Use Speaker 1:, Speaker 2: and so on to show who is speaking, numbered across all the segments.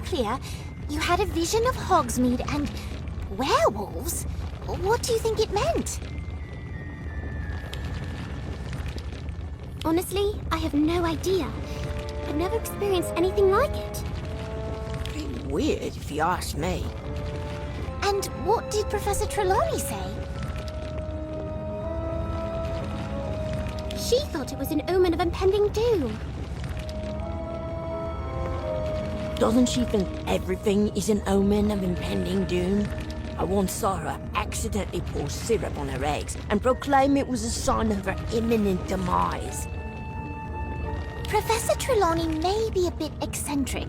Speaker 1: clear, you had a vision of Hogsmeade and werewolves? What do you think it meant?
Speaker 2: Honestly, I have no idea. I've never experienced anything like it.
Speaker 3: Pretty weird, if you ask me.
Speaker 1: And what did Professor Trelawney say?
Speaker 2: She thought it was an omen of impending doom.
Speaker 3: Doesn't she think everything is an omen of impending doom? I once saw her accidentally pour syrup on her eggs and proclaim it was a sign of her imminent demise.
Speaker 1: Professor Trelawney may be a bit eccentric,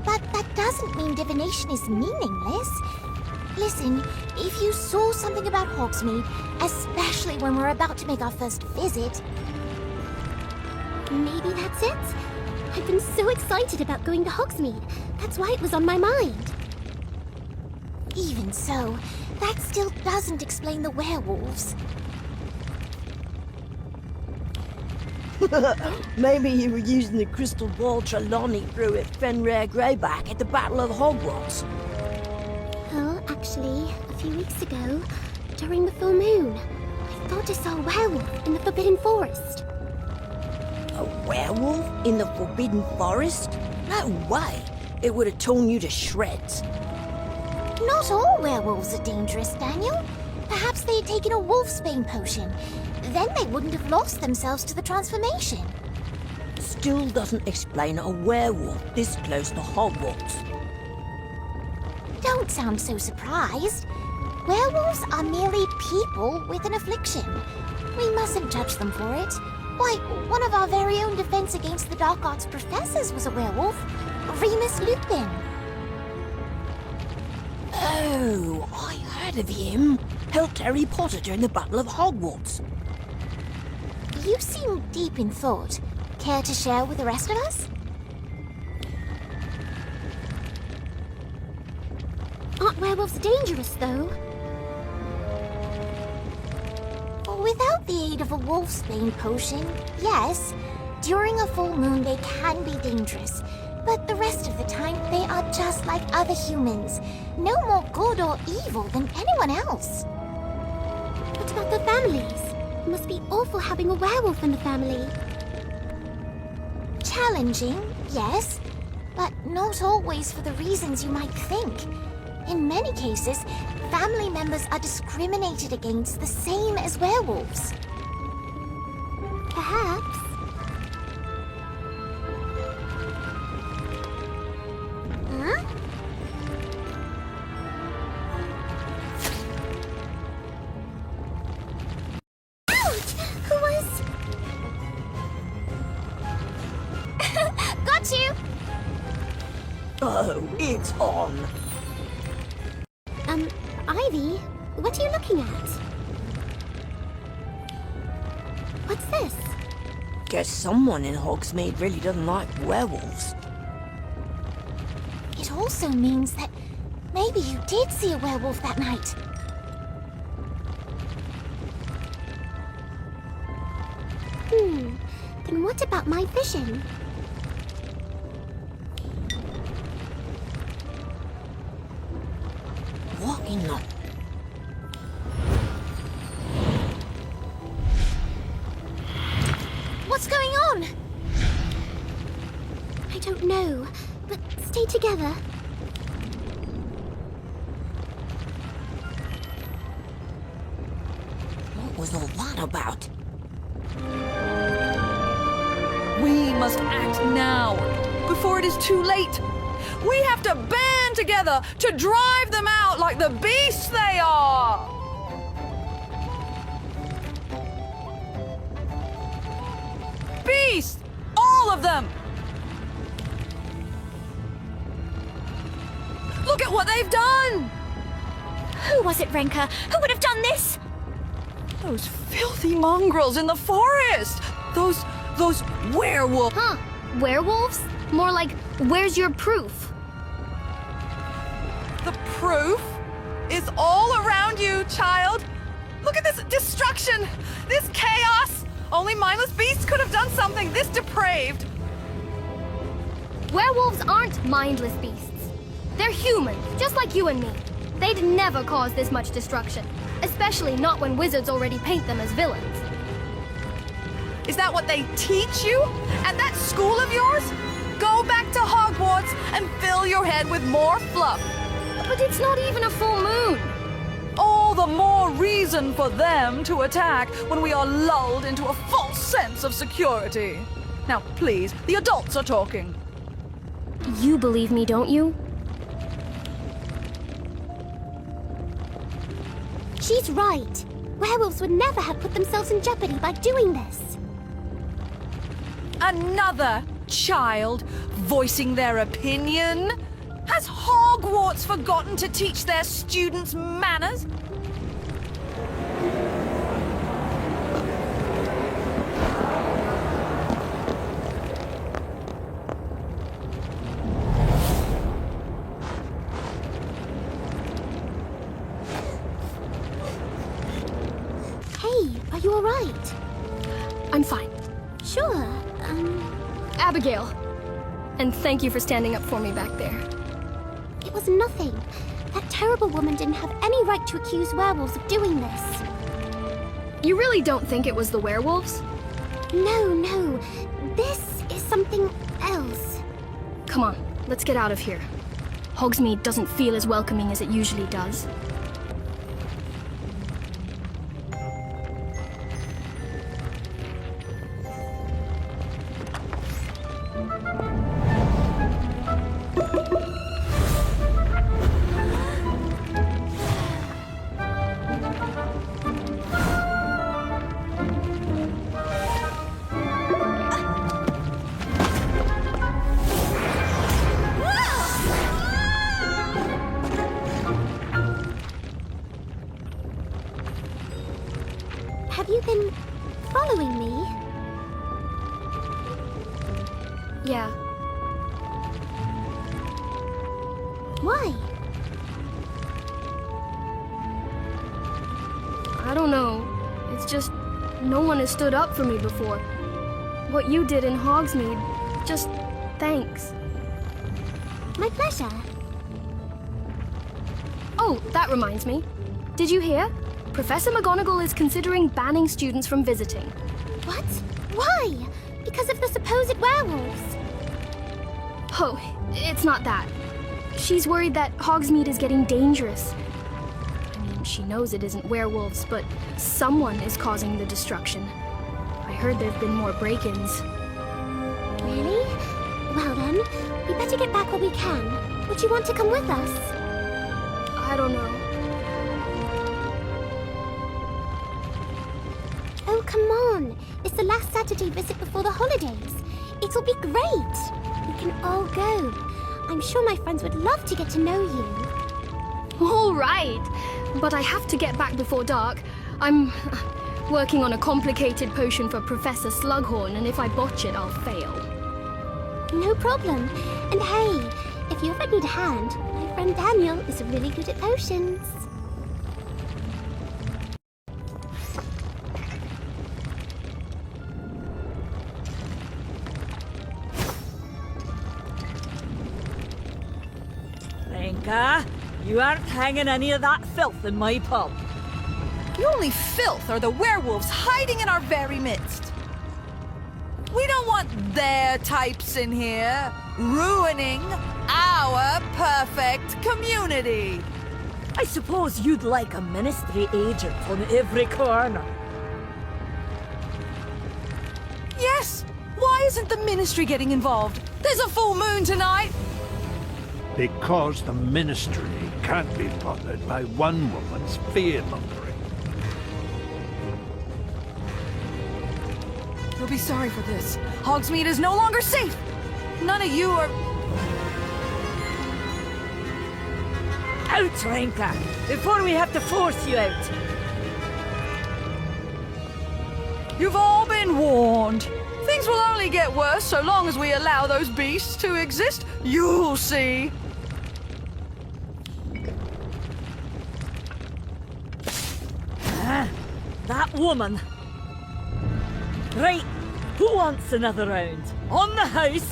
Speaker 1: but that doesn't mean divination is meaningless. Listen, if you saw something about Hogsmeade, especially when we're about to make our first visit...
Speaker 2: Maybe that's it? I've been so excited about going to Hogsmeade. That's why it was on my mind.
Speaker 1: Even so, that still doesn't explain the werewolves.
Speaker 3: Maybe you were using the crystal ball Trelawney threw at Fenrir Greyback at the Battle of Hogwarts.
Speaker 2: Well, actually, a few weeks ago, during the full moon, I thought I saw a werewolf in the Forbidden Forest.
Speaker 3: A werewolf in the Forbidden Forest? No way! It would have torn you to shreds.
Speaker 1: Not all werewolves are dangerous, Daniel. Perhaps they had taken a wolfsbane potion. Then they wouldn't have lost themselves to the transformation.
Speaker 3: Still doesn't explain a werewolf this close to Hogwarts.
Speaker 1: Don't sound so surprised. Werewolves are merely people with an affliction. We mustn't judge them for it. Why, one of our very own Defense Against the Dark Arts professors was a werewolf. Remus Lupin.
Speaker 3: Oh, I heard of him. Helped Harry Potter during the Battle of Hogwarts.
Speaker 1: You seem deep in thought. Care to share with the rest of us?
Speaker 2: Aren't werewolves dangerous, though?
Speaker 1: Without the aid of a wolfsbane potion, yes. During a full moon, they can be dangerous. But the rest of the time, they are just like other humans. No more good or evil than anyone else.
Speaker 2: What about the families? It must be awful having a werewolf in the family.
Speaker 1: Challenging, yes. But not always for the reasons you might think. In many cases, family members are discriminated against the same as werewolves.
Speaker 2: Perhaps.
Speaker 1: Huh?
Speaker 2: Ouch! Who was...
Speaker 1: Got you!
Speaker 3: Oh, it's on.
Speaker 2: Ivy, what are you looking at? What's this?
Speaker 3: Guess someone in Hogsmeade really doesn't like werewolves.
Speaker 1: It also means that maybe you did see a werewolf that night.
Speaker 2: Then what about my vision?
Speaker 3: What in the...
Speaker 1: What's going on?
Speaker 2: I don't know, but stay together.
Speaker 3: What was all that about?
Speaker 4: We must act now, before it is too late. We have to band together to drive them out like the beasts they are! Beasts! All of them! Look at what they've done!
Speaker 2: Who was it, Renka? Who would have done this?
Speaker 4: Those filthy mongrels in the forest! Those werewolves!
Speaker 2: Huh? Werewolves? More like, where's your proof?
Speaker 4: The proof is all around you, child. Look at this destruction, this chaos. Only mindless beasts could have done something this depraved.
Speaker 2: Werewolves aren't mindless beasts. They're human, just like you and me. They'd never cause this much destruction. Especially not when wizards already paint them as villains.
Speaker 4: Is that what they teach you? At that school of yours? Go back to Hogwarts and fill your head with more fluff.
Speaker 2: But it's not even a full moon.
Speaker 4: All the more reason for them to attack when we are lulled into a false sense of security. Now, please, the adults are talking.
Speaker 2: You believe me, don't you? She's right. Werewolves would never have put themselves in jeopardy by doing this.
Speaker 4: Another child voicing their opinion? Has Hogwarts forgotten to teach their students manners?
Speaker 2: Hey, are you alright? I'm fine. Sure, Abigail. And thank you for standing up for me back there. It was nothing. That terrible woman didn't have any right to accuse werewolves of doing this. You really don't think it was the werewolves? No. This is something else. Come on, let's get out of here. Hogsmeade doesn't feel as welcoming as it usually does. Have you been following me? Yeah. Why? I don't know. It's just no one has stood up for me before. What you did in Hogsmeade, just thanks. My pleasure. Oh, that reminds me. Did you hear? Professor McGonagall is considering banning students from visiting. What? Why? Because of the supposed werewolves? Oh, it's not that. She's worried that Hogsmeade is getting dangerous. I mean, she knows it isn't werewolves, but someone is causing the destruction. I heard there've been more break-ins. Really? Well then, we better get back while we can. Would you want to come with us? I don't know. Oh, come on. It's the last Saturday visit before the holidays. It'll be great. We can all go. I'm sure my friends would love to get to know you. All right. But I have to get back before dark. I'm working on a complicated potion for Professor Slughorn, and if I botch it, I'll fail. No problem. And hey, if you ever need a hand, my friend Daniel is really good at potions.
Speaker 3: Renka, you aren't hanging any of that filth in my pub.
Speaker 4: The only filth are the werewolves hiding in our very midst. We don't want their types in here, ruining our perfect community.
Speaker 3: I suppose you'd like a ministry agent on every corner.
Speaker 4: Yes, why isn't the ministry getting involved? There's a full moon tonight.
Speaker 5: Because the ministry can't be bothered by one woman's fear-mongering.
Speaker 4: You'll be sorry for this. Hogsmeade is no longer safe. None of you are...
Speaker 3: Out, Renka, before we have to force you out.
Speaker 4: You've all been warned. Things will only get worse so long as we allow those beasts to exist. You'll see.
Speaker 3: That woman. Right, who wants another round? On the house.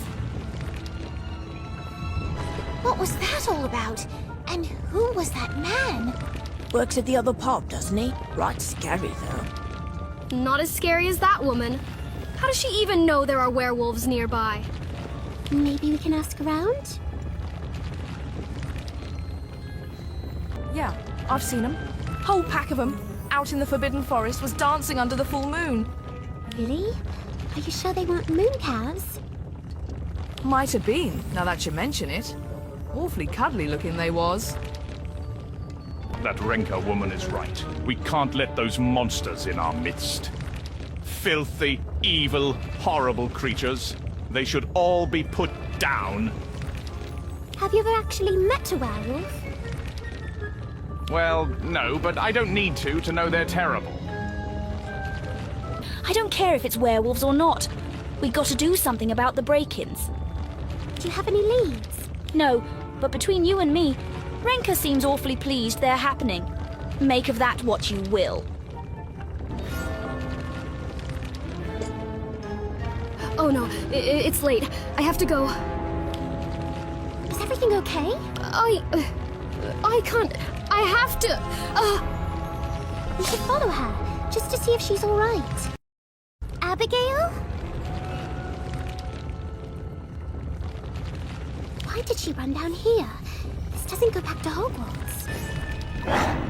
Speaker 2: What
Speaker 1: was that all about? And who was that man?
Speaker 3: Works at the other pub, doesn't he? Right scary, though.
Speaker 2: Not as scary as that woman. How does she even know there are werewolves nearby?
Speaker 1: Maybe we can ask around?
Speaker 4: Yeah, I've seen them. Whole pack of them. Out in the Forbidden Forest was dancing under the full moon.
Speaker 1: Really? Are you sure they weren't moon calves?
Speaker 4: Might have been, now that you mention it. Awfully cuddly looking they was.
Speaker 6: That Renka woman is right. We can't let those monsters in our midst. Filthy, evil, horrible creatures. They should all be put down.
Speaker 1: Have you ever actually met a werewolf?
Speaker 6: Well, no, but I don't need to know they're terrible.
Speaker 7: I don't care if it's werewolves or not. We got to do something about the break-ins.
Speaker 1: Do you have any leads?
Speaker 7: No, but between you and me, Renka seems awfully pleased they're happening. Make of that what you will.
Speaker 2: Oh no, it's late. I have to go.
Speaker 1: Is everything okay?
Speaker 2: I can't. I have to.
Speaker 1: We should follow her, just to see if she's all right. Abigail? Why did she run down here? This doesn't go back to Hogwarts. Aw.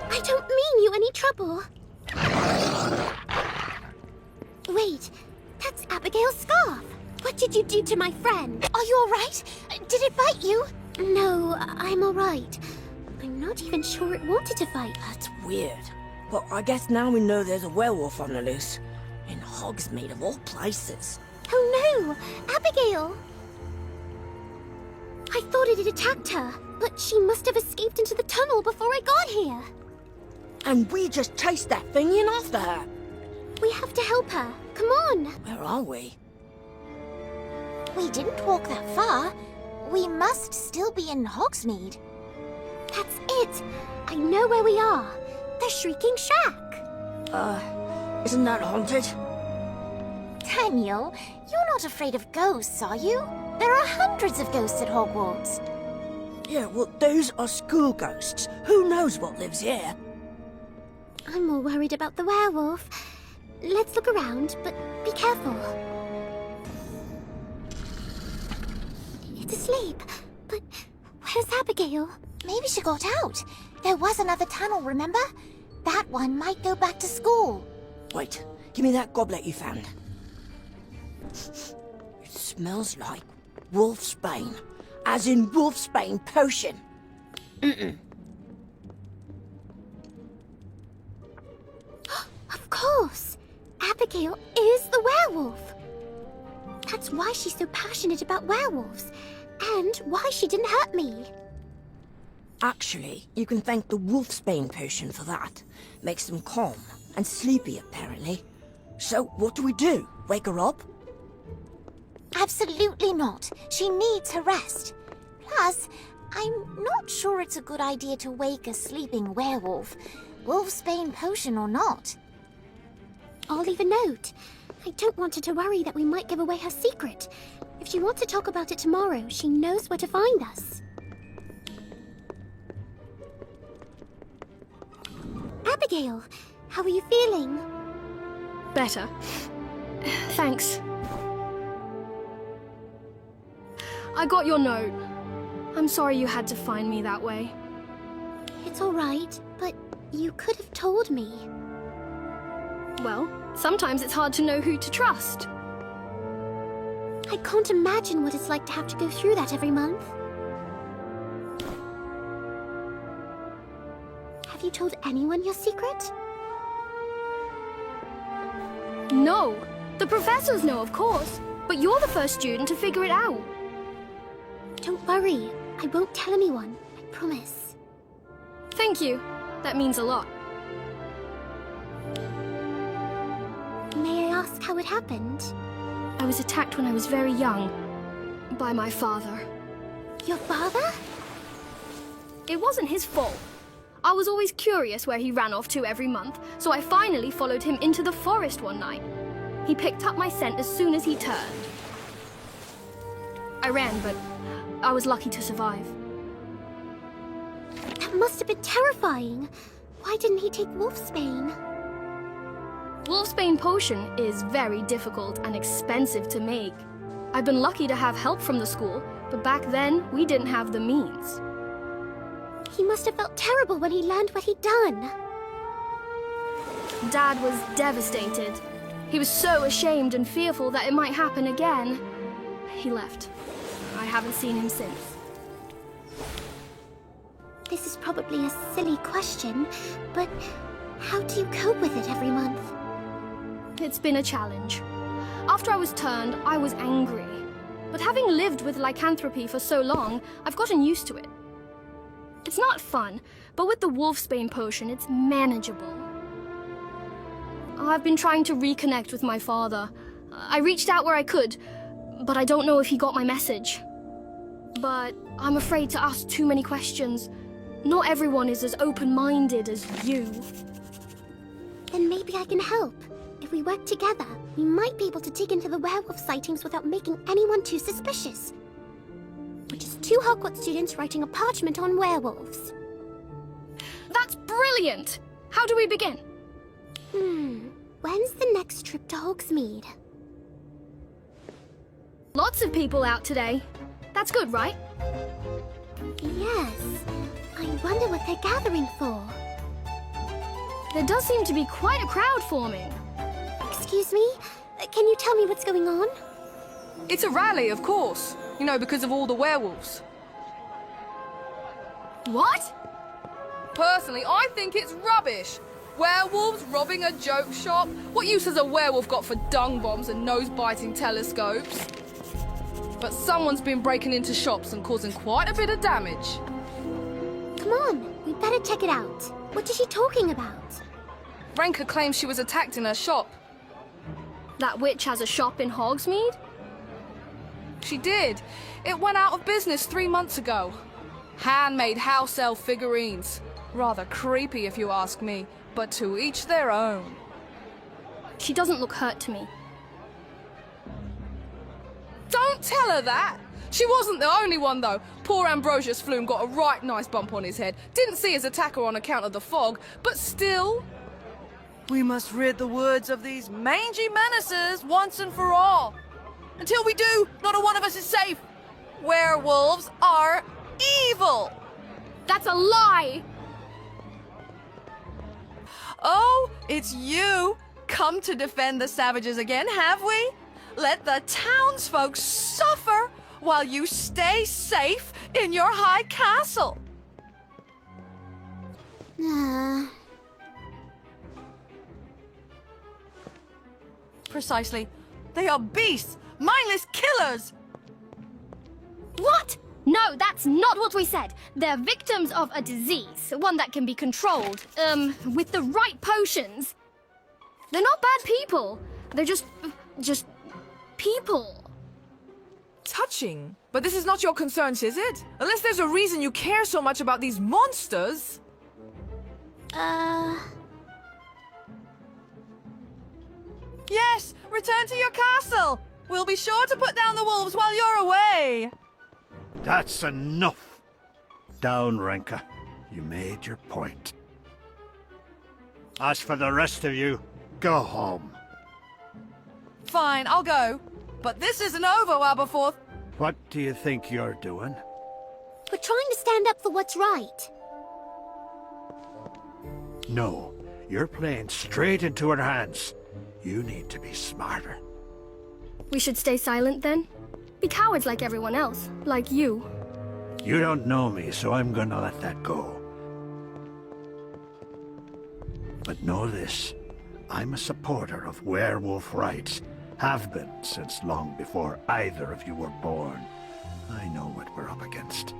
Speaker 1: I don't mean you any trouble. Wait, that's Abigail's scarf. What did you do to my friend? Are you all right? Did it bite you? No, I'm all right. I'm not even sure it wanted to fight.
Speaker 3: That's weird. But I guess now we know there's a werewolf on the loose. In Hogsmeade of all places.
Speaker 1: Oh no, Abigail! I thought it had attacked her, but she must have escaped into the tunnel before I got here.
Speaker 3: And we just chased that thing in after her.
Speaker 1: We have to help her. Come on.
Speaker 3: Where are we?
Speaker 1: We didn't walk that far. We must still be in Hogsmeade. That's it. I know where we are. The Shrieking Shack.
Speaker 3: Isn't that haunted?
Speaker 1: Daniel, you're not afraid of ghosts, are you? There are hundreds of ghosts at Hogwarts.
Speaker 3: Yeah, well, those are school ghosts. Who knows what lives here?
Speaker 1: I'm more worried about the werewolf. Let's look around, but be careful. It's asleep, but where's Abigail? Maybe she got out. There was another tunnel, remember? That one might go back to school.
Speaker 3: Wait, give me that goblet you found. It smells like wolfsbane. As in wolfsbane potion.
Speaker 1: Of course! Abigail is the werewolf! That's why she's so passionate about werewolves, and why she didn't hurt me.
Speaker 3: Actually, you can thank the wolfsbane potion for that. Makes them calm and sleepy, apparently. So, what do? Wake her up?
Speaker 1: Absolutely not. She needs her rest. Plus, I'm not sure it's a good idea to wake a sleeping werewolf, wolfsbane potion or not. I'll leave a note. I don't want her to worry that we might give away her secret. If she wants to talk about it tomorrow, she knows where to find us. Abigail, how are you feeling?
Speaker 2: Better. Thanks. I got your note. I'm sorry you had to find me that way.
Speaker 1: It's all right, but you could have told me.
Speaker 2: Well, sometimes it's hard to know who to trust.
Speaker 1: I can't imagine what it's like to have to go through that every month. Have you told anyone your secret?
Speaker 2: No. The professors know, of course. But you're the first student to figure it out.
Speaker 1: Don't worry. I won't tell anyone. I promise.
Speaker 2: Thank you. That means a lot.
Speaker 1: May I ask how it happened?
Speaker 2: I was attacked when I was very young. By my father.
Speaker 1: Your father?
Speaker 2: It wasn't his fault. I was always curious where he ran off to every month, so I finally followed him into the forest one night. He picked up my scent as soon as he turned. I ran, but I was lucky to survive.
Speaker 1: That must have been terrifying. Why didn't he take Wolfsbane?
Speaker 2: Wolfsbane potion is very difficult and expensive to make. I've been lucky to have help from the school, but back then, we didn't have the means.
Speaker 1: He must have felt terrible when he learned what he'd done.
Speaker 2: Dad was devastated. He was so ashamed and fearful that it might happen again. He left. I haven't seen him since.
Speaker 1: This is probably a silly question, but how do you cope with it every month?
Speaker 2: It's been a challenge. After I was turned, I was angry. But having lived with lycanthropy for so long, I've gotten used to it. It's not fun, but with the Wolfsbane potion, it's manageable. I've been trying to reconnect with my father. I reached out where I could, but I don't know if he got my message. But I'm afraid to ask too many questions. Not everyone is as open-minded as you.
Speaker 1: Then maybe I can help. If we work together, we might be able to dig into the werewolf sightings without making anyone too suspicious. We're just two Hogwarts students writing a parchment on werewolves.
Speaker 2: That's brilliant! How do we begin?
Speaker 1: When's the next trip to Hogsmeade?
Speaker 2: Lots of people out today. That's good, right?
Speaker 1: Yes. I wonder what they're gathering for.
Speaker 2: There does seem to be quite a crowd forming.
Speaker 1: Excuse me? Can you tell me what's going on?
Speaker 4: It's a rally, of course. You know, because of all the werewolves.
Speaker 2: What?
Speaker 4: Personally, I think it's rubbish. Werewolves robbing a joke shop? What use has a werewolf got for dung bombs and nose-biting telescopes? But someone's been breaking into shops and causing quite a bit of damage.
Speaker 1: Come on, we better check it out. What is she talking about?
Speaker 4: Renka claims she was attacked in her shop.
Speaker 2: That witch has a shop in Hogsmeade?
Speaker 4: She did. It went out of business 3 months ago. Handmade house elf figurines. Rather creepy if you ask me, but to each their own.
Speaker 2: She doesn't look hurt to me.
Speaker 4: Don't tell her that! She wasn't the only one, though. Poor Ambrosius Flume got a right nice bump on his head. Didn't see his attacker on account of the fog, but still... We must rid the woods of these mangy menaces once and for all. Until we do, not a one of us is safe. Werewolves are evil!
Speaker 2: That's a lie!
Speaker 4: Oh, it's you! Come to defend the savages again, have we? Let the townsfolk suffer while you stay safe in your high castle. Precisely. They are beasts, mindless killers!
Speaker 2: What? No, that's not what we said. They're victims of a disease, one that can be controlled, with the right potions. They're not bad people. They're just people.
Speaker 4: Touching. But this is not your concerns, is it? Unless there's a reason you care so much about these monsters. Yes, return to your castle. We'll be sure to put down the wolves while you're away.
Speaker 5: That's enough. Down, Renka. You made your point. As for the rest of you, go home.
Speaker 4: Fine, I'll go. But this isn't over, Aberforth.
Speaker 5: What do you think you're doing?
Speaker 1: We're trying to stand up for what's right.
Speaker 5: No, you're playing straight into her hands. You need to be smarter.
Speaker 2: We should stay silent then? Be cowards like everyone else, like you.
Speaker 5: You don't know me, so I'm gonna let that go. But know this, I'm a supporter of werewolf rights. Have been since long before either of you were born. I know what we're up against.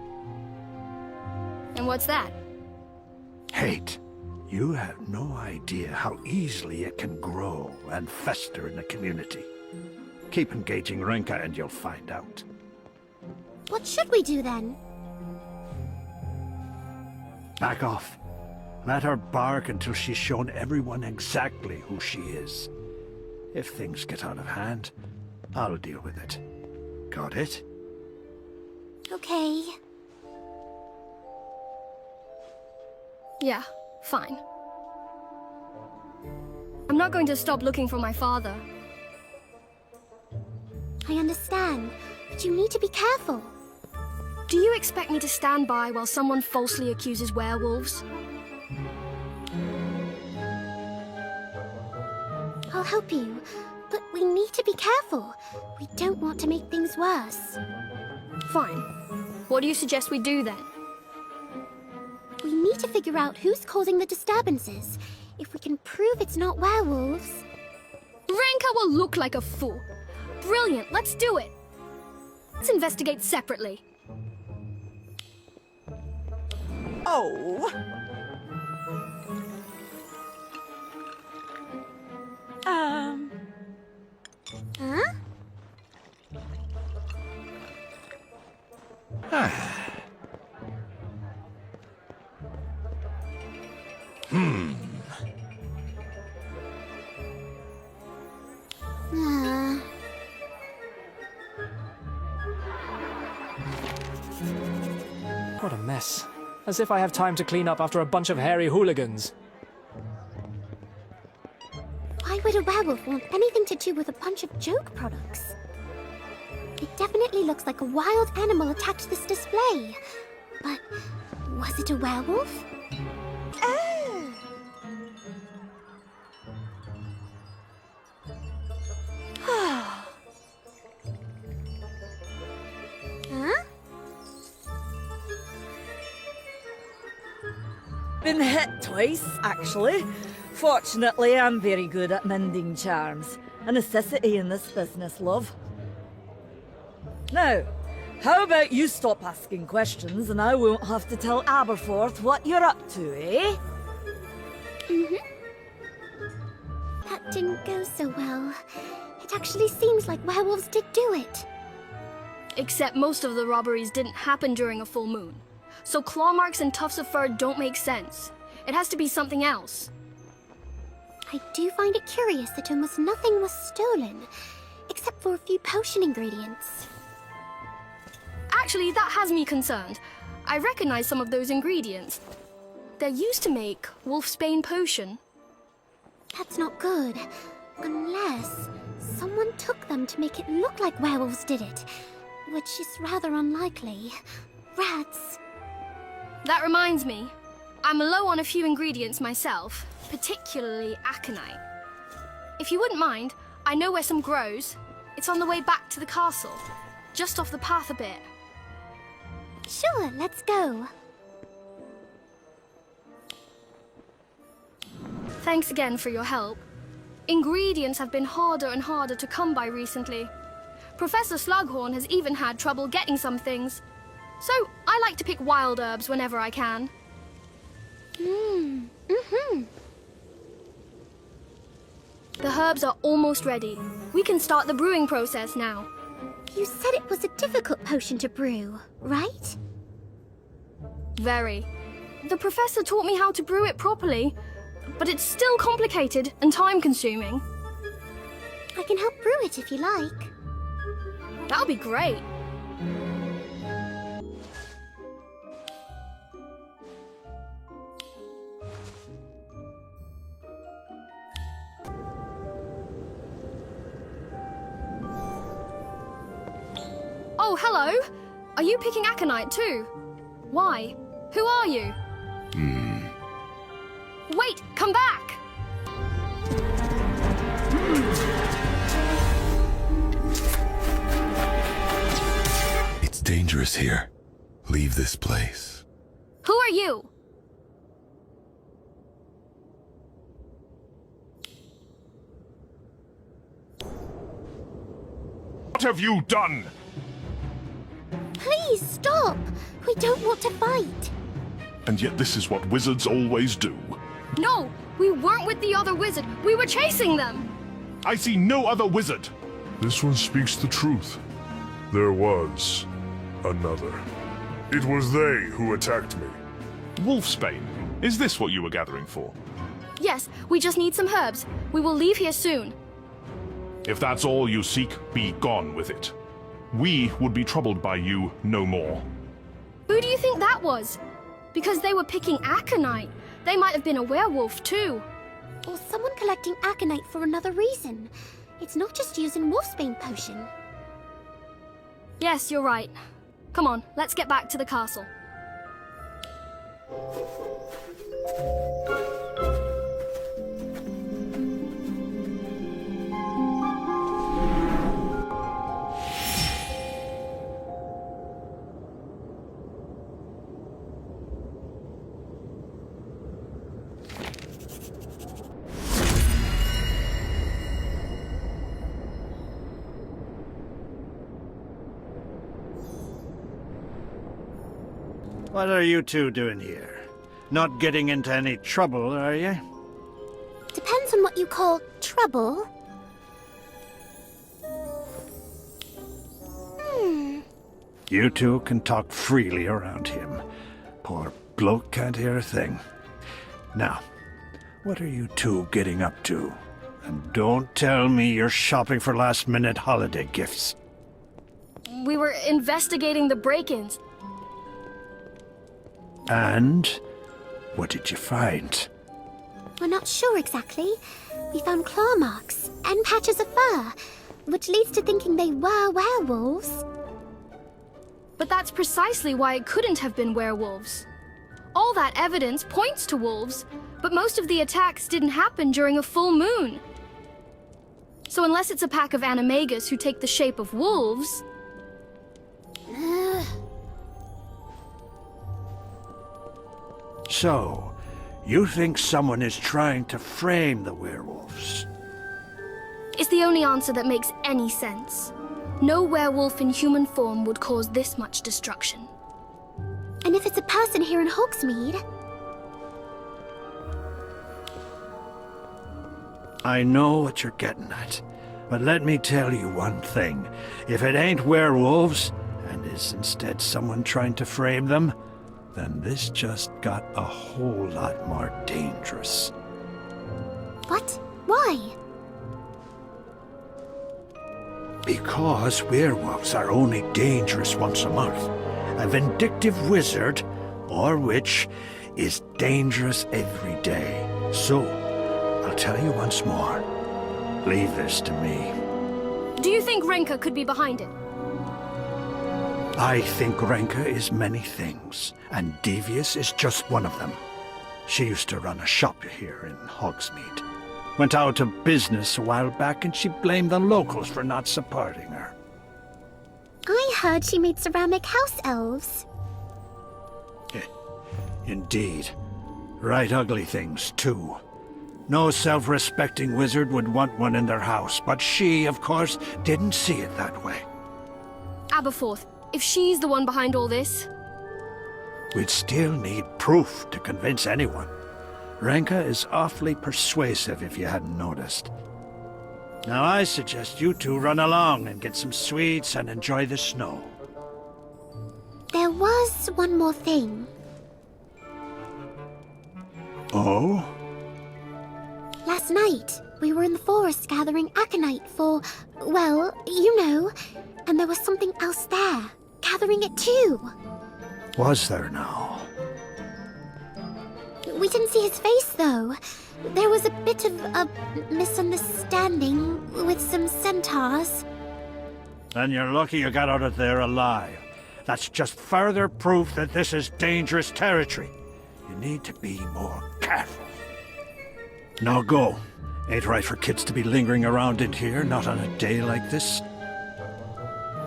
Speaker 2: And what's that?
Speaker 5: Hate. You have no idea how easily it can grow and fester in the community. Keep engaging Renka and you'll find out.
Speaker 1: What should we do then?
Speaker 5: Back off. Let her bark until she's shown everyone exactly who she is. If things get out of hand, I'll deal with it. Got it?
Speaker 1: Okay.
Speaker 2: Yeah, fine. I'm not going to stop looking for my father.
Speaker 1: I understand, but you need to be careful.
Speaker 2: Do you expect me to stand by while someone falsely accuses werewolves?
Speaker 1: I'll help you, but we need to be careful. We don't want to make things worse.
Speaker 2: Fine. What do you suggest we do then?
Speaker 1: We need to figure out who's causing the disturbances. If we can prove it's not werewolves...
Speaker 2: Renka will look like a fool. Brilliant, let's do it. Let's investigate separately.
Speaker 4: Oh.
Speaker 1: Huh?
Speaker 8: What a mess. As if I have time to clean up after a bunch of hairy hooligans.
Speaker 1: Why would a werewolf want anything to do with a bunch of joke products? It definitely looks like a wild animal attacked this display. But was it a werewolf? Huh?
Speaker 9: Been hit twice, actually. Fortunately, I'm very good at mending charms. A necessity in this business, love. Now, how about you stop asking questions and I won't have to tell Aberforth what you're up to, eh?
Speaker 1: That didn't go so well. It actually seems like werewolves did do it.
Speaker 2: Except most of the robberies didn't happen during a full moon. So claw marks and tufts of fur don't make sense. It has to be something else.
Speaker 1: I do find it curious that almost nothing was stolen, except for a few potion ingredients.
Speaker 2: Actually, that has me concerned. I recognize some of those ingredients. They're used to make wolfsbane potion.
Speaker 1: That's not good. Unless someone took them to make it look like werewolves did it, which is rather unlikely. Rats.
Speaker 2: That reminds me. I'm low on a few ingredients myself, particularly aconite. If you wouldn't mind, I know where some grows. It's on the way back to the castle, just off the path a bit.
Speaker 1: Sure, let's go.
Speaker 2: Thanks again for your help. Ingredients have been harder and harder to come by recently. Professor Slughorn has even had trouble getting some things. So, I like to pick wild herbs whenever I can. The herbs are almost ready. We can start the brewing process now.
Speaker 1: You said it was a difficult potion to brew, right?
Speaker 2: Very. The professor taught me how to brew it properly, but it's still complicated and time-consuming.
Speaker 1: I can help brew it if you like.
Speaker 2: That'll be great. Oh, hello. Are you picking aconite too? Why? Who are you? Wait, come back!
Speaker 10: It's dangerous here. Leave this place.
Speaker 2: Who are you?
Speaker 6: have you done?
Speaker 1: Please stop! We don't want to fight.
Speaker 6: And yet this is what wizards always do.
Speaker 2: No, we weren't with the other wizard. We were chasing them.
Speaker 6: I see no other wizard.
Speaker 10: This one speaks the truth. There was another. It was they who attacked me.
Speaker 6: Wolfsbane, is this what you were gathering for?
Speaker 2: Yes, we just need some herbs. We will leave here soon.
Speaker 6: If that's all you seek, be gone with it. We would be troubled by you no more.
Speaker 2: Who do you think that was? Because they were picking aconite. They might have been a werewolf too.
Speaker 1: Or someone collecting aconite for another reason. It's not just using wolfsbane potion.
Speaker 2: Yes, you're right. Come on, let's get back to the castle.
Speaker 5: What are you two doing here? Not getting into any trouble, are you?
Speaker 1: Depends on what you call trouble.
Speaker 5: You two can talk freely around him. Poor bloke can't hear a thing. Now, what are you two getting up to? And don't tell me you're shopping for last-minute holiday gifts.
Speaker 2: We were investigating the break-ins.
Speaker 5: And what did you find?
Speaker 1: We're not sure exactly. We found claw marks and patches of fur, which leads to thinking they were werewolves.
Speaker 2: But that's precisely why it couldn't have been werewolves. All that evidence points to wolves, but most of the attacks didn't happen during a full moon. So unless it's a pack of animagus who take the shape of wolves...
Speaker 5: So, you think someone is trying to frame the werewolves?
Speaker 2: It's the only answer that makes any sense. No werewolf in human form would cause this much destruction.
Speaker 1: And if it's a person here in Hogsmeade...
Speaker 5: I know what you're getting at, but let me tell you one thing. If it ain't werewolves, and is instead someone trying to frame them, then this just got a whole lot more dangerous.
Speaker 1: What? Why?
Speaker 5: Because werewolves are only dangerous once a month. A vindictive wizard, or witch, is dangerous every day. So, I'll tell you once more. Leave this to me.
Speaker 2: Do you think Renka could be behind it?
Speaker 5: I think Renka is many things, and Devious is just one of them. She used to run a shop here in Hogsmeade. Went out of business a while back, and she blamed the locals for not supporting her.
Speaker 1: I heard she made ceramic house elves.
Speaker 5: Indeed. Right ugly things, too. No self-respecting wizard would want one in their house, but she, of course, didn't see it that way.
Speaker 2: Aberforth, if she's the one behind all this...
Speaker 5: We'd still need proof to convince anyone. Renka is awfully persuasive if you hadn't noticed. Now I suggest you two run along and get some sweets and enjoy the snow.
Speaker 1: There was one more thing.
Speaker 5: Oh?
Speaker 1: Last night, we were in the forest gathering aconite for, well, you know, and there was something else there, gathering it too.
Speaker 5: Was there now?
Speaker 1: We didn't see his face, though. There was a bit of a misunderstanding with some centaurs.
Speaker 5: Then you're lucky you got out of there alive. That's just further proof that this is dangerous territory. You need to be more careful. Now go. Ain't right for kids to be lingering around in here, not on a day like this.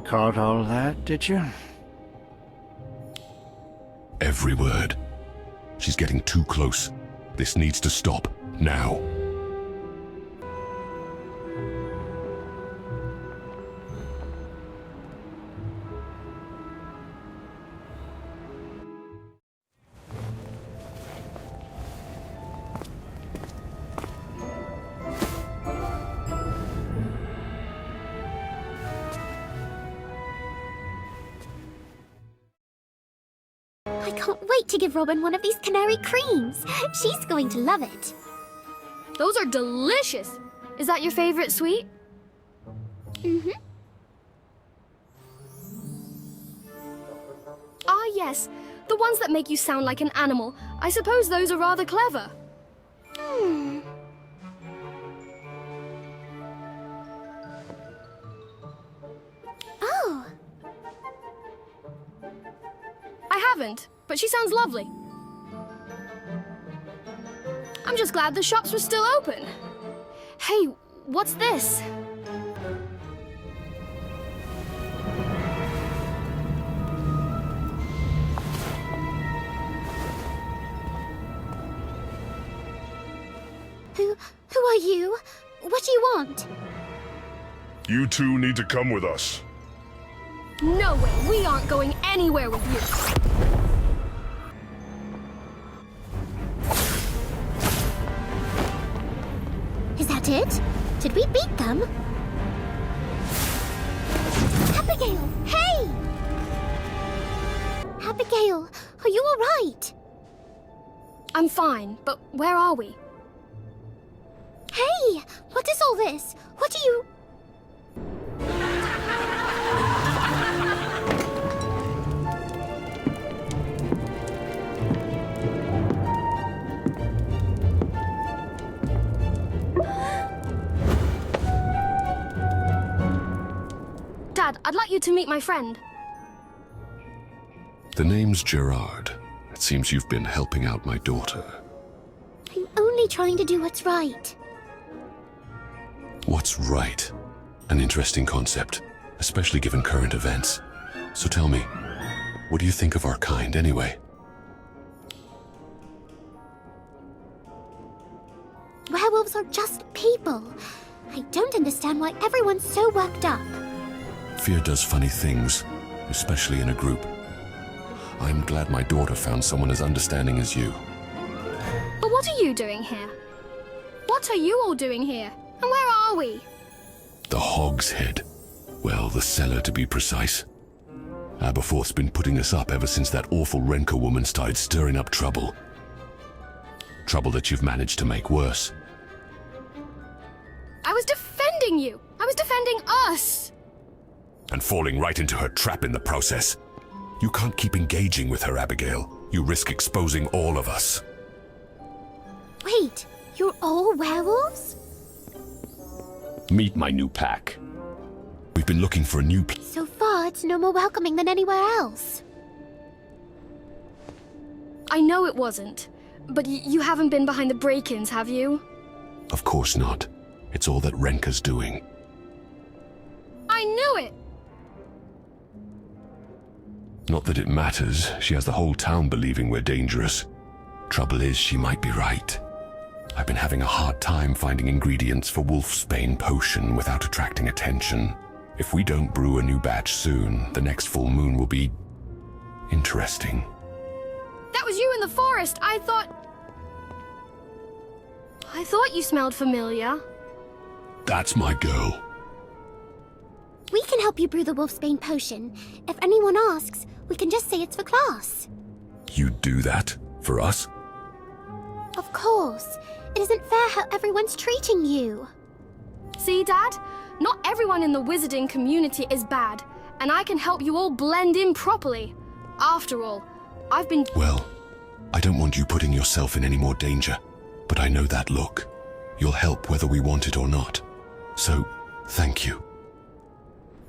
Speaker 5: Caught all that, did you?
Speaker 10: Every word. She's getting too close. This needs to stop, now.
Speaker 1: I can't wait to give Robin one of these canary creams. She's going to love it.
Speaker 2: Those are delicious. Is that your favorite sweet?
Speaker 1: Mm-hmm.
Speaker 2: Ah, yes. The ones that make you sound like an animal. I suppose those are rather clever.
Speaker 1: Oh.
Speaker 2: I haven't, but she sounds lovely. I'm just glad the shops were still open. Hey, what's this?
Speaker 1: Who are you? What do you want?
Speaker 10: You two need to come with us.
Speaker 2: No way, we aren't going anywhere with you.
Speaker 1: Is that it? Did we beat them? Abigail, hey! Abigail, are you all right?
Speaker 2: I'm fine, but where are we?
Speaker 1: Hey, what is all this? What do you...
Speaker 2: Dad, I'd like you to meet my friend.
Speaker 11: The name's Gerard. It seems you've been helping out my daughter.
Speaker 1: I'm only trying to do what's right.
Speaker 11: What's right? An interesting concept, especially given current events. So tell me, what do you think of our kind anyway?
Speaker 1: Werewolves are just people. I don't understand why everyone's so worked up.
Speaker 11: Fear does funny things, especially in a group. I'm glad my daughter found someone as understanding as you.
Speaker 2: But what are you doing here? What are you all doing here? And where are we?
Speaker 11: The Hog's Head. Well, the cellar to be precise. Aberforth's been putting us up ever since that awful Renka woman started stirring up trouble. Trouble that you've managed to make worse.
Speaker 2: I was defending you. I was defending us.
Speaker 11: And falling right into her trap in the process. You can't keep engaging with her, Abigail. You risk exposing all of us.
Speaker 1: Wait, you're all werewolves?
Speaker 11: Meet my new pack. We've been looking for a new
Speaker 1: So far, it's no more welcoming than anywhere else.
Speaker 2: I know it wasn't. But you haven't been behind the break-ins, have you?
Speaker 11: Of course not. It's all that Renka's doing.
Speaker 2: I knew it!
Speaker 11: Not that it matters. She has the whole town believing we're dangerous. Trouble is, she might be right. I've been having a hard time finding ingredients for Wolfsbane potion without attracting attention. If we don't brew a new batch soon, the next full moon will be... interesting.
Speaker 2: That was you in the forest. I thought you smelled familiar.
Speaker 11: That's my girl.
Speaker 1: We can help you brew the Wolfsbane potion. If anyone asks, we can just say it's for class.
Speaker 11: You'd do that? For us?
Speaker 1: Of course. It isn't fair how everyone's treating you.
Speaker 2: See, Dad? Not everyone in the wizarding community is bad, and I can help you all blend in properly. After all, I've been...
Speaker 11: Well, I don't want you putting yourself in any more danger, but I know that look. You'll help whether we want it or not. So, thank you.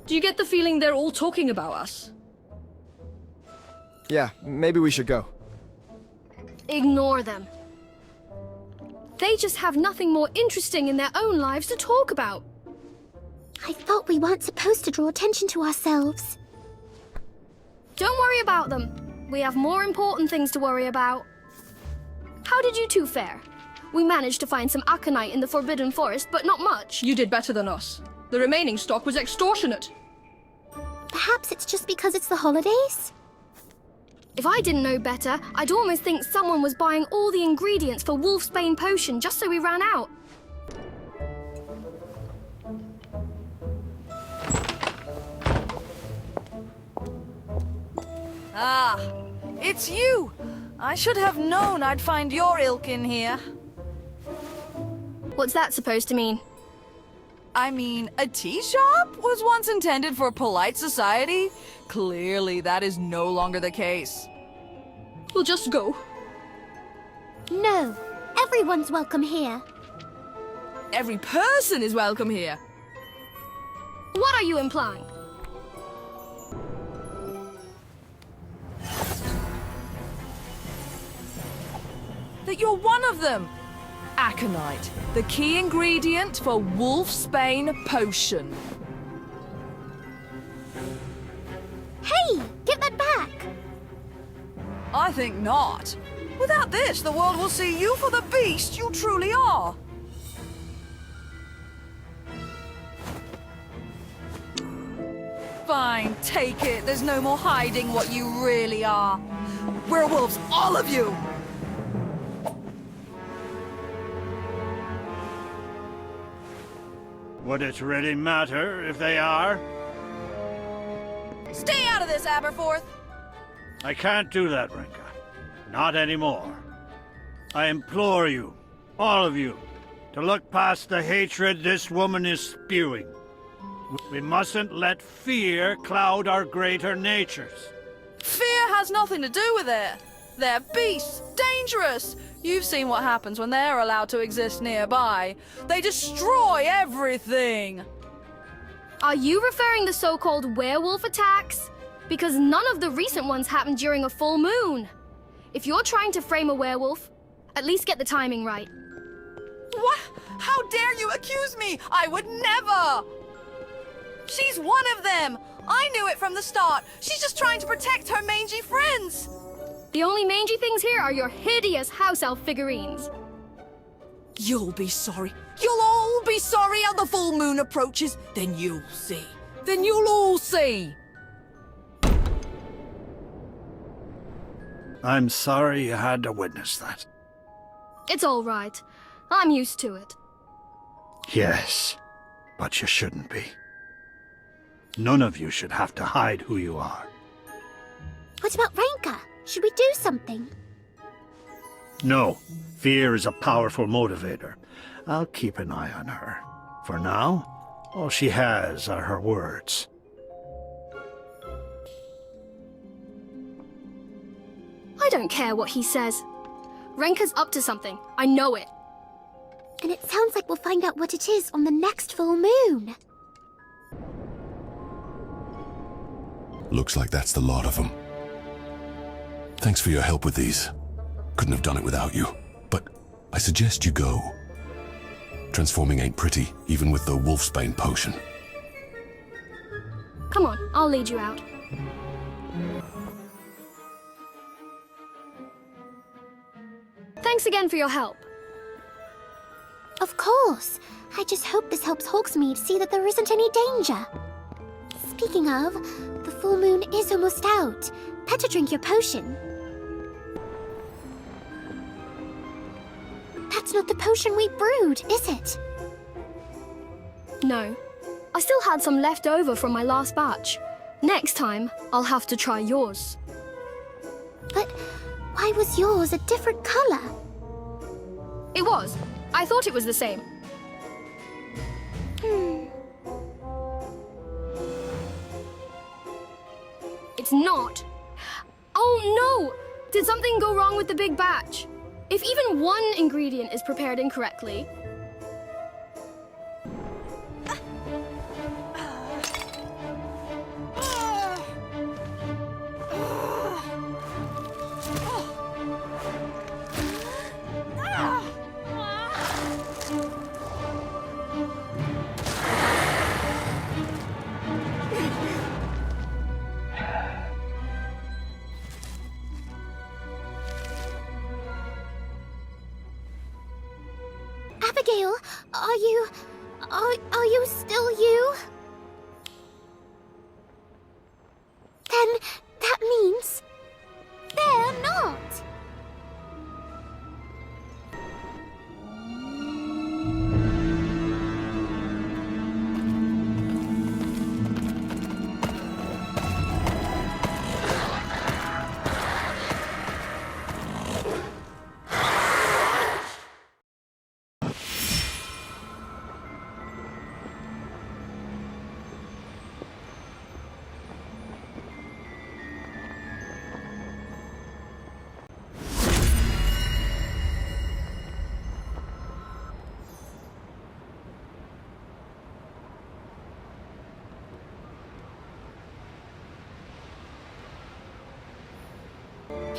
Speaker 12: Do you get the feeling they're all talking about us?
Speaker 13: Yeah, maybe we should go.
Speaker 2: Ignore them. They just have nothing more interesting in their own lives to talk about.
Speaker 1: I thought we weren't supposed to draw attention to ourselves.
Speaker 2: Don't worry about them. We have more important things to worry about. How did you two fare? We managed to find some aconite in the Forbidden Forest, but not much.
Speaker 12: You did better than us. The remaining stock was extortionate.
Speaker 1: Perhaps it's just because it's the holidays?
Speaker 2: If I didn't know better, I'd almost think someone was buying all the ingredients for Wolfsbane potion just so we ran out.
Speaker 4: Ah, it's you! I should have known I'd find your ilk in here.
Speaker 2: What's that supposed to mean?
Speaker 4: I mean, a tea shop was once intended for polite society. Clearly, that is no longer the case.
Speaker 12: We'll just go.
Speaker 1: No, everyone's welcome here.
Speaker 12: Every person is welcome here.
Speaker 2: What are you implying?
Speaker 4: That you're one of them! Aconite, the key ingredient for Wolfsbane potion.
Speaker 1: Hey, give that back!
Speaker 4: I think not. Without this, the world will see you for the beast you truly are. Fine, take it. There's no more hiding what you really are. Werewolves, all of you!
Speaker 5: Would it really matter if they are?
Speaker 4: Stay out of this, Aberforth!
Speaker 5: I can't do that, Rinka. Not anymore. I implore you, all of you, to look past the hatred this woman is spewing. We mustn't let fear cloud our greater natures.
Speaker 4: Fear has nothing to do with it. They're beasts, dangerous. You've seen what happens when they're allowed to exist nearby. They destroy everything.
Speaker 2: Are you referring to so-called werewolf attacks? Because none of the recent ones happened during a full moon. If you're trying to frame a werewolf, at least get the timing right.
Speaker 4: What? How dare you accuse me? I would never! She's one of them! I knew it from the start. She's just trying to protect her mangy friends.
Speaker 2: The only mangy things here are your hideous house elf figurines.
Speaker 4: You'll be sorry. You'll all be sorry how the full moon approaches. Then you'll see. Then you'll all see.
Speaker 5: I'm sorry you had to witness that.
Speaker 2: It's all right. I'm used to it.
Speaker 5: Yes, but you shouldn't be. None of you should have to hide who you are.
Speaker 1: What about Renka? Should we do something?
Speaker 5: No, fear is a powerful motivator. I'll keep an eye on her. For now, all she has are her words.
Speaker 2: I don't care what he says. Renka's up to something. I know it.
Speaker 1: And it sounds like we'll find out what it is on the next full moon.
Speaker 11: Looks like that's the lot of them. Thanks for your help with these. Couldn't have done it without you. But I suggest you go. Transforming ain't pretty, even with the Wolfsbane potion.
Speaker 2: Come on, I'll lead you out. Thanks again for your help.
Speaker 1: Of course. I just hope this helps Hawksmeade see that there isn't any danger. Speaking of, the full moon is almost out. Better drink your potion. That's not the potion we brewed, is it?
Speaker 2: No. I still had some left over from my last batch. Next time, I'll have to try yours.
Speaker 1: But why was yours a different color?
Speaker 2: It was. I thought it was the same. It's not. Oh no! Did something go wrong with the big batch? If even one ingredient is prepared incorrectly...
Speaker 1: Abigail, are you still you? Then that means they're not.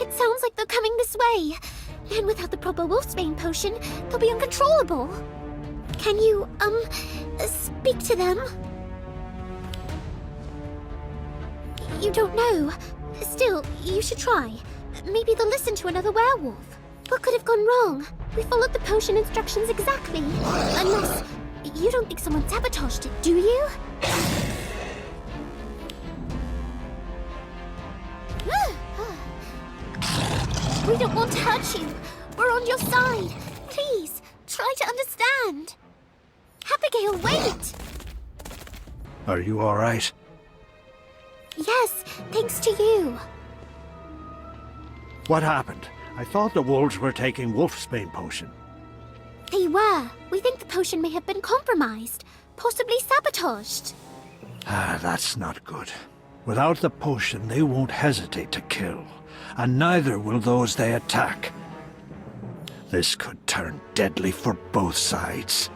Speaker 1: It sounds like they're coming this way. And without the proper wolfsbane potion, they'll be uncontrollable. Can you, speak to them? You don't know. Still, you should try. Maybe they'll listen to another werewolf. What could have gone wrong? We followed the potion instructions exactly. Unless... you don't think someone sabotaged it, do you? We don't want to hurt you. We're on your side. Please, try to understand. Abigail, wait!
Speaker 5: Are you all right?
Speaker 1: Yes, thanks to you.
Speaker 5: What happened? I thought the wolves were taking wolfsbane potion.
Speaker 1: They were. We think the potion may have been compromised, possibly sabotaged.
Speaker 5: Ah, that's not good. Without the potion, they won't hesitate to kill, and neither will those they attack. This could turn deadly for both sides.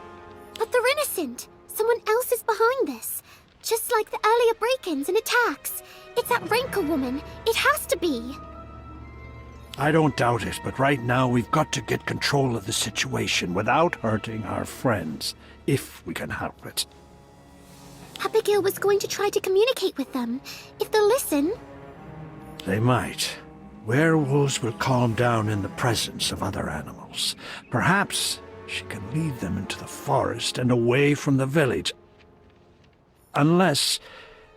Speaker 1: But they're innocent. Someone else is behind this. Just like the earlier break-ins and attacks. It's that Renka woman. It has to be.
Speaker 5: I don't doubt it, but right now we've got to get control of the situation without hurting our friends, if we can help it.
Speaker 1: Abigail was going to try to communicate with them. If they'll listen...
Speaker 5: They might. Werewolves will calm down in the presence of other animals. Perhaps she can lead them into the forest and away from the village. Unless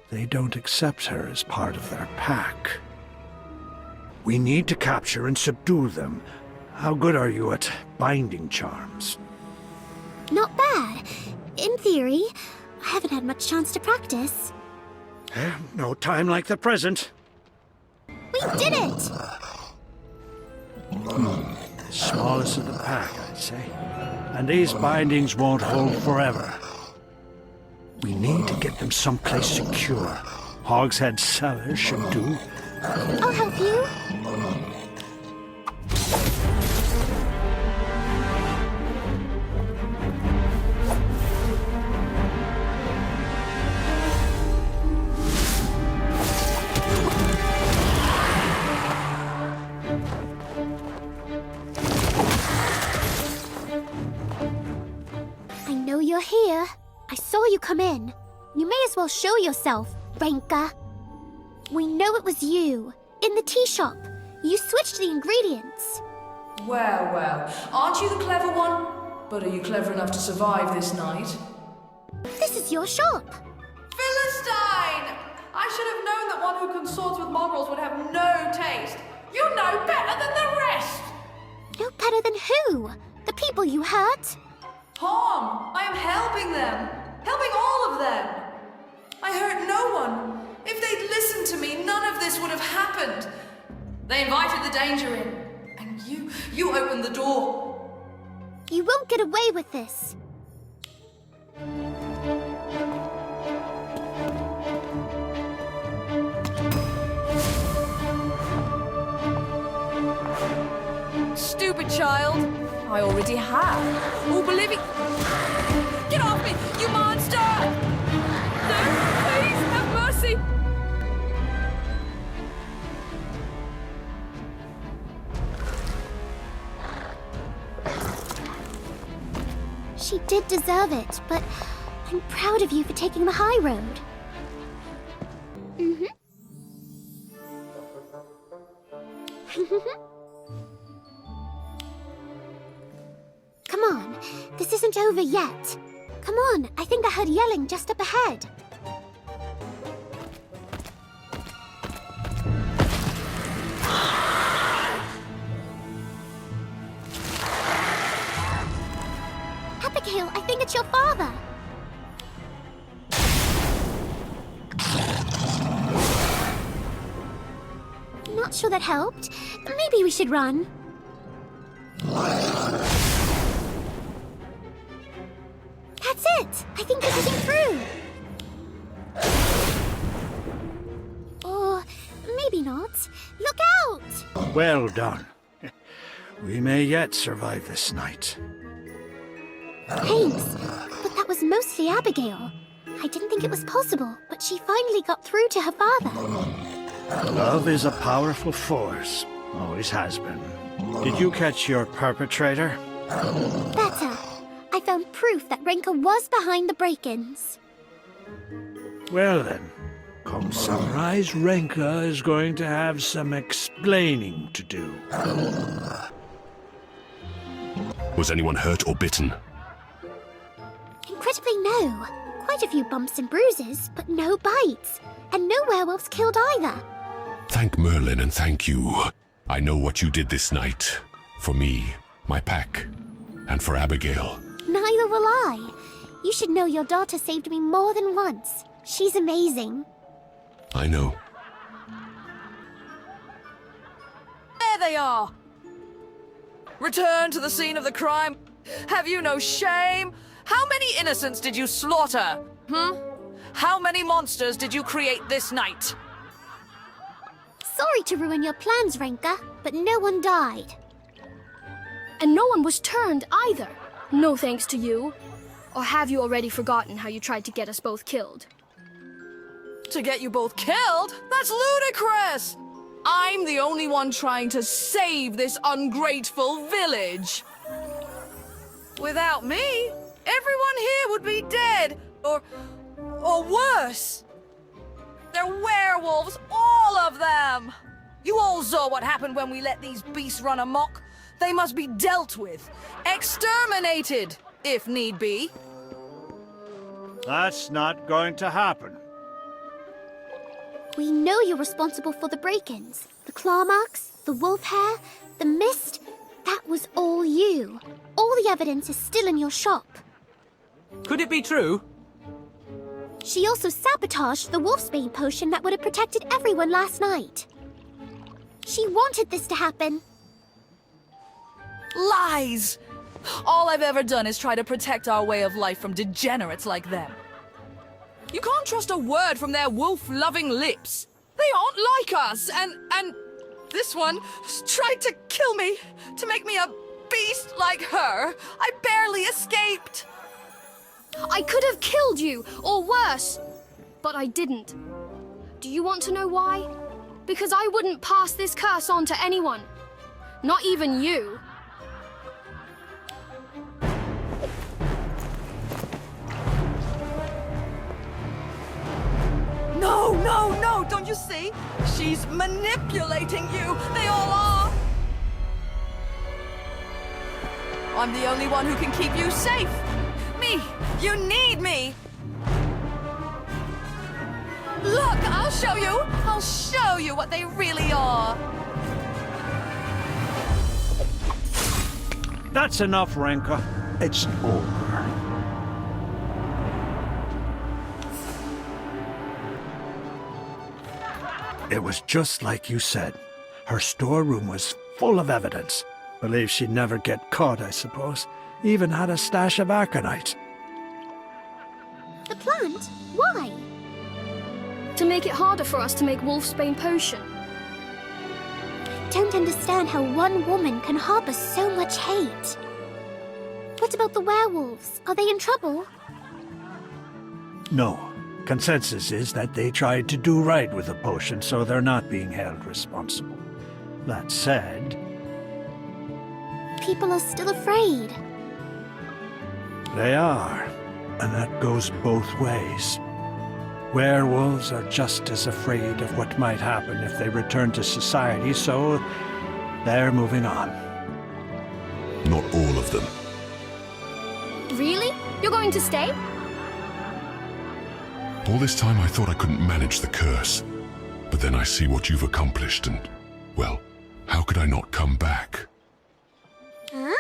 Speaker 5: they don't accept her as part of their pack. We need to capture and subdue them. How good are you at binding charms?
Speaker 1: Not bad. In theory, I haven't had much chance to practice.
Speaker 5: No time like the present.
Speaker 1: We did it!
Speaker 5: Smallest of the pack, I'd say. And these bindings won't hold forever. We need to get them someplace secure. Hogshead Cellar should do.
Speaker 1: I'll help you. I know you're here. I saw you come in. You may as well show yourself, Renka. We know it was you. In the tea shop. You switched the ingredients.
Speaker 13: Well, well. Aren't you the clever one? But are you clever enough to survive this night?
Speaker 1: This is your shop.
Speaker 13: Philistine! I should have known that one who consorts with mongrels would have no taste. You're no better than the rest!
Speaker 1: No better than who? The people you hurt?
Speaker 13: Tom, I am helping them. Helping all of them. I hurt no one. If they'd listened to me, none of this would have happened. They invited the danger in. And you opened the door.
Speaker 1: You won't get away with this.
Speaker 4: Stupid child. I already have. Oh, believe it. Get off me, you monster! No, please, have mercy.
Speaker 1: She did deserve it, but I'm proud of you for taking the high road. Come on, this isn't over yet. Come on, I think I heard yelling just up ahead. Abigail, I think it's your father. Not sure that helped. Maybe we should run. That's it! I think they're getting through! Or maybe not. Look out!
Speaker 5: Well done. We may yet survive this night.
Speaker 1: Thanks, but that was mostly Abigail. I didn't think it was possible, but she finally got through to her father.
Speaker 5: Love is a powerful force. Always has been. Did you catch your perpetrator?
Speaker 1: Better. I found proof that Renka was behind the break-ins.
Speaker 5: Well then, come sunrise, Renka is going to have some explaining to do.
Speaker 11: Was anyone hurt or bitten?
Speaker 1: Incredibly, no. Quite a few bumps and bruises, but no bites. And no werewolves killed either.
Speaker 11: Thank Merlin and thank you. I know what you did this night. For me, my pack, and for Abigail.
Speaker 1: Neither will I. You should know your daughter saved me more than once. She's amazing.
Speaker 11: I know.
Speaker 4: There they are! Return to the scene of the crime. Have you no shame? How many innocents did you slaughter? How many monsters did you create this night?
Speaker 1: Sorry to ruin your plans, Renka, but no one died.
Speaker 2: And no one was turned either. No thanks to you. Or have you already forgotten how you tried to get us both killed?
Speaker 4: To get you both killed? That's ludicrous! I'm the only one trying to save this ungrateful village. Without me, everyone here would be dead, or worse. They're werewolves, all of them! You all saw what happened when we let these beasts run amok. They must be dealt with, exterminated, if need be.
Speaker 5: That's not going to happen.
Speaker 1: We know you're responsible for the break-ins. The claw marks, the wolf hair, the mist. That was all you. All the evidence is still in your shop.
Speaker 8: Could it be true?
Speaker 1: She also sabotaged the wolfsbane potion that would have protected everyone last night. She wanted this to happen.
Speaker 4: Lies! All I've ever done is try to protect our way of life from degenerates like them. You can't trust a word from their wolf-loving lips. They aren't like us, and this one tried to kill me, to make me a beast like her. I barely escaped.
Speaker 2: I could have killed you, or worse, but I didn't. Do you want to know why? Because I wouldn't pass this curse on to anyone. Not even you.
Speaker 4: No, no, no, don't you see? She's manipulating you. They all are. I'm the only one who can keep you safe. Me, you need me. Look, I'll show you. I'll show you what they really are.
Speaker 5: That's enough, Renka. It's over. It was just like you said. Her storeroom was full of evidence. Believed she'd never get caught, I suppose. Even had a stash of aconite.
Speaker 1: The plant? Why?
Speaker 2: To make it harder for us to make wolfsbane potion.
Speaker 1: Don't understand how one woman can harbor so much hate. What about the werewolves? Are they in trouble?
Speaker 5: No. Consensus is that they tried to do right with the potion, so they're not being held responsible. That said...
Speaker 1: People are still afraid.
Speaker 5: They are, and that goes both ways. Werewolves are just as afraid of what might happen if they return to society, so they're moving on.
Speaker 11: Not all of them.
Speaker 2: Really? You're going to stay?
Speaker 11: All this time I thought I couldn't manage the curse. But then I see what you've accomplished and, well, how could I not come back?
Speaker 1: Huh?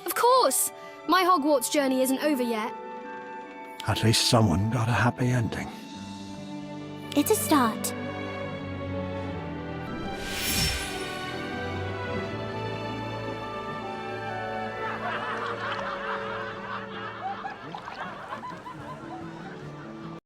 Speaker 2: Of course! My Hogwarts journey isn't over yet.
Speaker 5: At least someone got a happy ending.
Speaker 1: It's a start.